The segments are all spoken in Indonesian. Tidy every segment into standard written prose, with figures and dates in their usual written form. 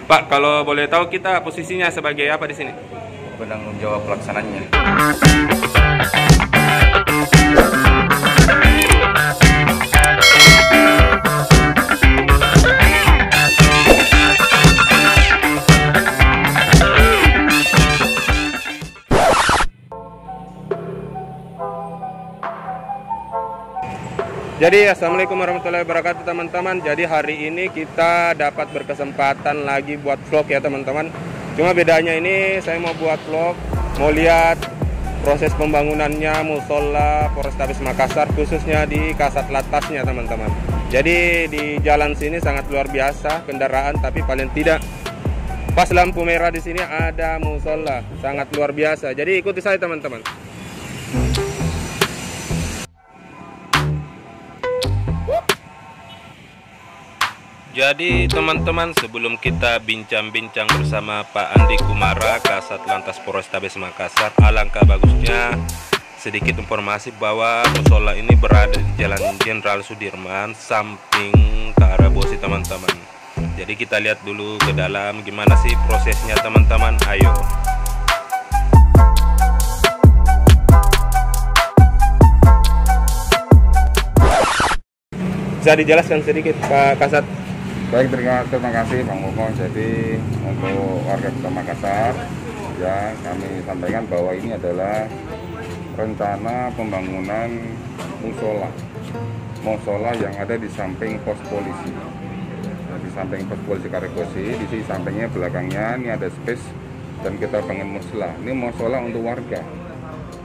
Pak, kalau boleh tahu kita posisinya sebagai apa di sini? Penanggung jawab pelaksananya. Jadi assalamualaikum warahmatullahi wabarakatuh teman-teman. Jadi hari ini kita dapat berkesempatan lagi buat vlog ya teman-teman. Cuma bedanya ini saya mau buat vlog, mau lihat proses pembangunannya musola Polrestabes Makassar, khususnya di Kasat Lantasnya teman-teman. Jadi di jalan sini sangat luar biasa kendaraan, tapi paling tidak pas lampu merah di sini ada musola, sangat luar biasa. Jadi ikuti saya teman-teman. Jadi teman-teman, sebelum kita bincang-bincang bersama Pak Andi Kumara, Kasat Lantas Polrestabes Makassar, alangkah bagusnya sedikit informasi bahwa musola ini berada di Jalan Jenderal Sudirman, samping ke arah Bosi teman-teman. Jadi kita lihat dulu ke dalam gimana sih prosesnya teman-teman. Ayo. Bisa dijelaskan sedikit Pak Kasat? Baik, terima kasih Bang Momo. Jadi untuk warga Kota Makassar, ya kami sampaikan bahwa ini adalah rencana pembangunan musola yang ada di samping pos polisi. Di samping pos polisi Karebosi, di sini sampingnya belakangnya ini ada space dan kita bangun musola. Ini musola untuk warga.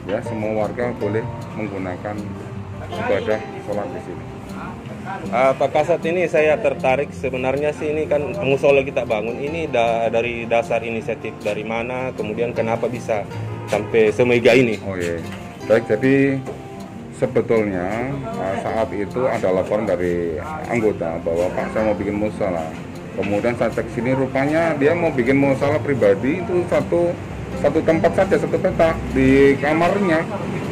Ya, semua warga boleh menggunakan ibadah sholat di sini. Pak Kasat, ini saya tertarik sebenarnya sih, ini kan musola kita bangun ini dari dasar inisiatif dari mana, kemudian kenapa bisa sampai semega ini? Oh iya, baik, jadi sebetulnya saat itu ada laporan dari anggota bahwa Pak saya mau bikin musola. Kemudian saya cek sini, rupanya dia mau bikin musola pribadi itu satu tempat saja, satu petak di kamarnya.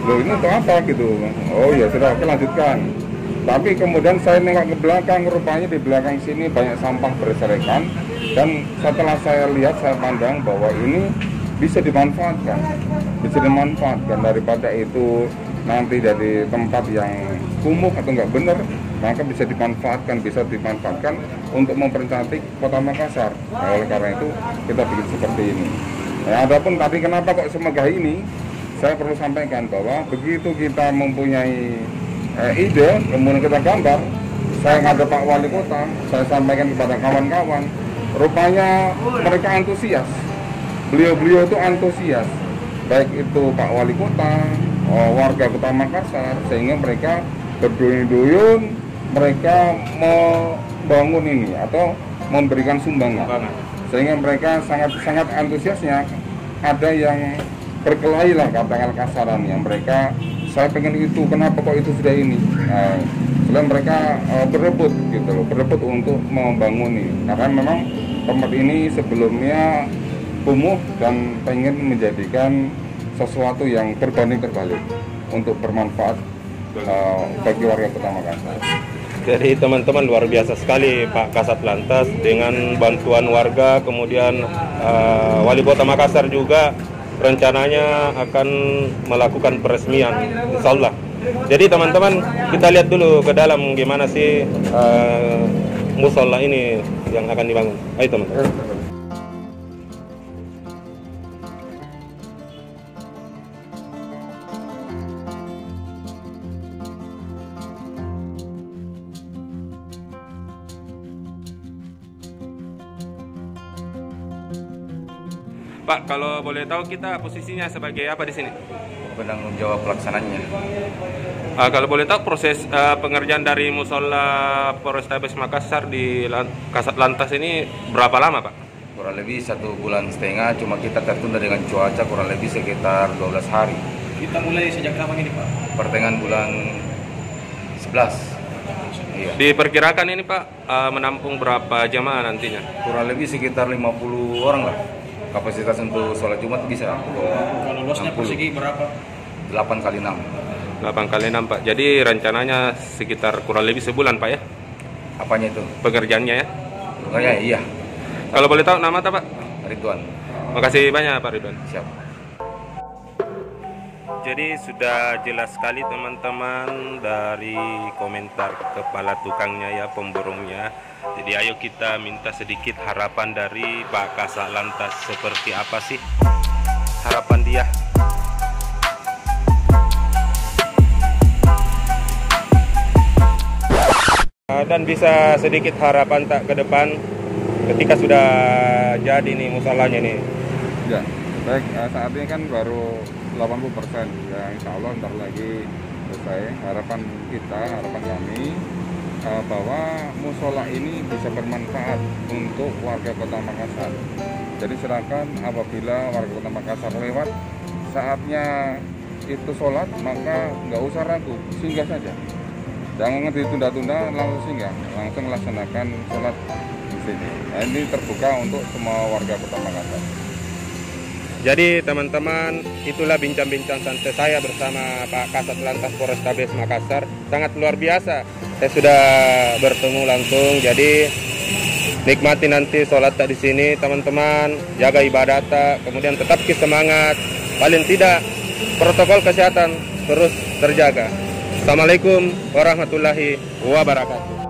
Loh, ini untuk apa gitu? Oh ya sudah, oke lanjutkan. Tapi kemudian saya nengok ke belakang, rupanya di belakang sini banyak sampah berserakan. Dan setelah saya lihat, saya pandang bahwa ini bisa dimanfaatkan. Daripada itu nanti dari tempat yang kumuh atau nggak benar, maka bisa dimanfaatkan untuk mempercantik Kota Makassar. Nah, oleh karena itu kita bikin seperti ini. Nah, adapun tadi kenapa kok semegah ini, saya perlu sampaikan bahwa begitu kita mempunyai ide, kemudian kita gambar, saya ngadep Pak Wali Kota, saya sampaikan kepada kawan-kawan, rupanya mereka antusias, beliau itu antusias, baik itu Pak Wali Kota, warga Kota Makassar, sehingga mereka berduyun-duyun, mereka membangun ini atau memberikan sumbangan, sehingga mereka sangat antusiasnya. Ada yang berkelahi lah, katakan kasarannya, mereka saya pengen itu, kenapa kok itu sudah ini. Nah, selain mereka berebut gitu loh, berebut untuk membangun ini, karena memang tempat ini sebelumnya kumuh dan pengen menjadikan sesuatu yang berbanding terbalik untuk bermanfaat bagi warga Kota Makassar. Jadi teman-teman, luar biasa sekali Pak Kasat Lantas dengan bantuan warga, kemudian Wali Kota Makassar juga rencananya akan melakukan peresmian, insya Allah. Jadi teman-teman, kita lihat dulu ke dalam gimana sih musola ini yang akan dibangun. Ayo teman-teman. Pak, kalau boleh tahu kita posisinya sebagai apa di sini? Penanggung jawab pelaksananya. Kalau boleh tahu proses pengerjaan dari musola Polrestabes Makassar di Kasat Lantas ini berapa lama, Pak? Kurang lebih 1,5 bulan, cuma kita tertunda dengan cuaca kurang lebih sekitar 12 hari. Kita mulai sejak kapan ini, Pak? Pertengahan bulan 11. Iya. Diperkirakan ini, Pak, menampung berapa jamaah nantinya? Kurang lebih sekitar 50 orang lah. Kapasitas untuk sholat Jumat bisa. Kalau luasnya persegi berapa? 8 kali 6. 8 kali 6, Pak. Jadi rencananya sekitar kurang lebih sebulan, Pak ya? Apanya itu? Pengerjaannya ya? Oh ya, iya. Kalau boleh tahu nama apa Pak? Ridwan. Makasih banyak Pak Ridwan. Siap. Jadi sudah jelas sekali teman-teman dari komentar kepala tukangnya ya, pemborongnya. Jadi ayo kita minta sedikit harapan dari Pak Kasat Lantas, seperti apa sih harapan dia? Dan bisa sedikit harapan tak ke depan ketika sudah jadi nih musolanya nih. Ya, baik, saat ini kan baru 80% ya, insya Allah ntar lagi selesai. Harapan kita, harapan kami bahwa musola ini bisa bermanfaat untuk warga Kota Makassar. Jadi silakan apabila warga Kota Makassar lewat saatnya itu sholat, maka nggak usah ragu, singgah saja. Jangan ditunda-tunda, langsung singgah, langsung melaksanakan sholat di sini. Nah, ini terbuka untuk semua warga Kota Makassar. Jadi teman-teman, itulah bincang-bincang santai saya bersama Pak Kasat Lantas Polrestabes Makassar. Sangat luar biasa. Saya sudah bertemu langsung. Jadi nikmati nanti sholat di sini teman-teman. Jaga ibadah, kemudian tetap semangat. Paling tidak protokol kesehatan terus terjaga. Assalamualaikum warahmatullahi wabarakatuh.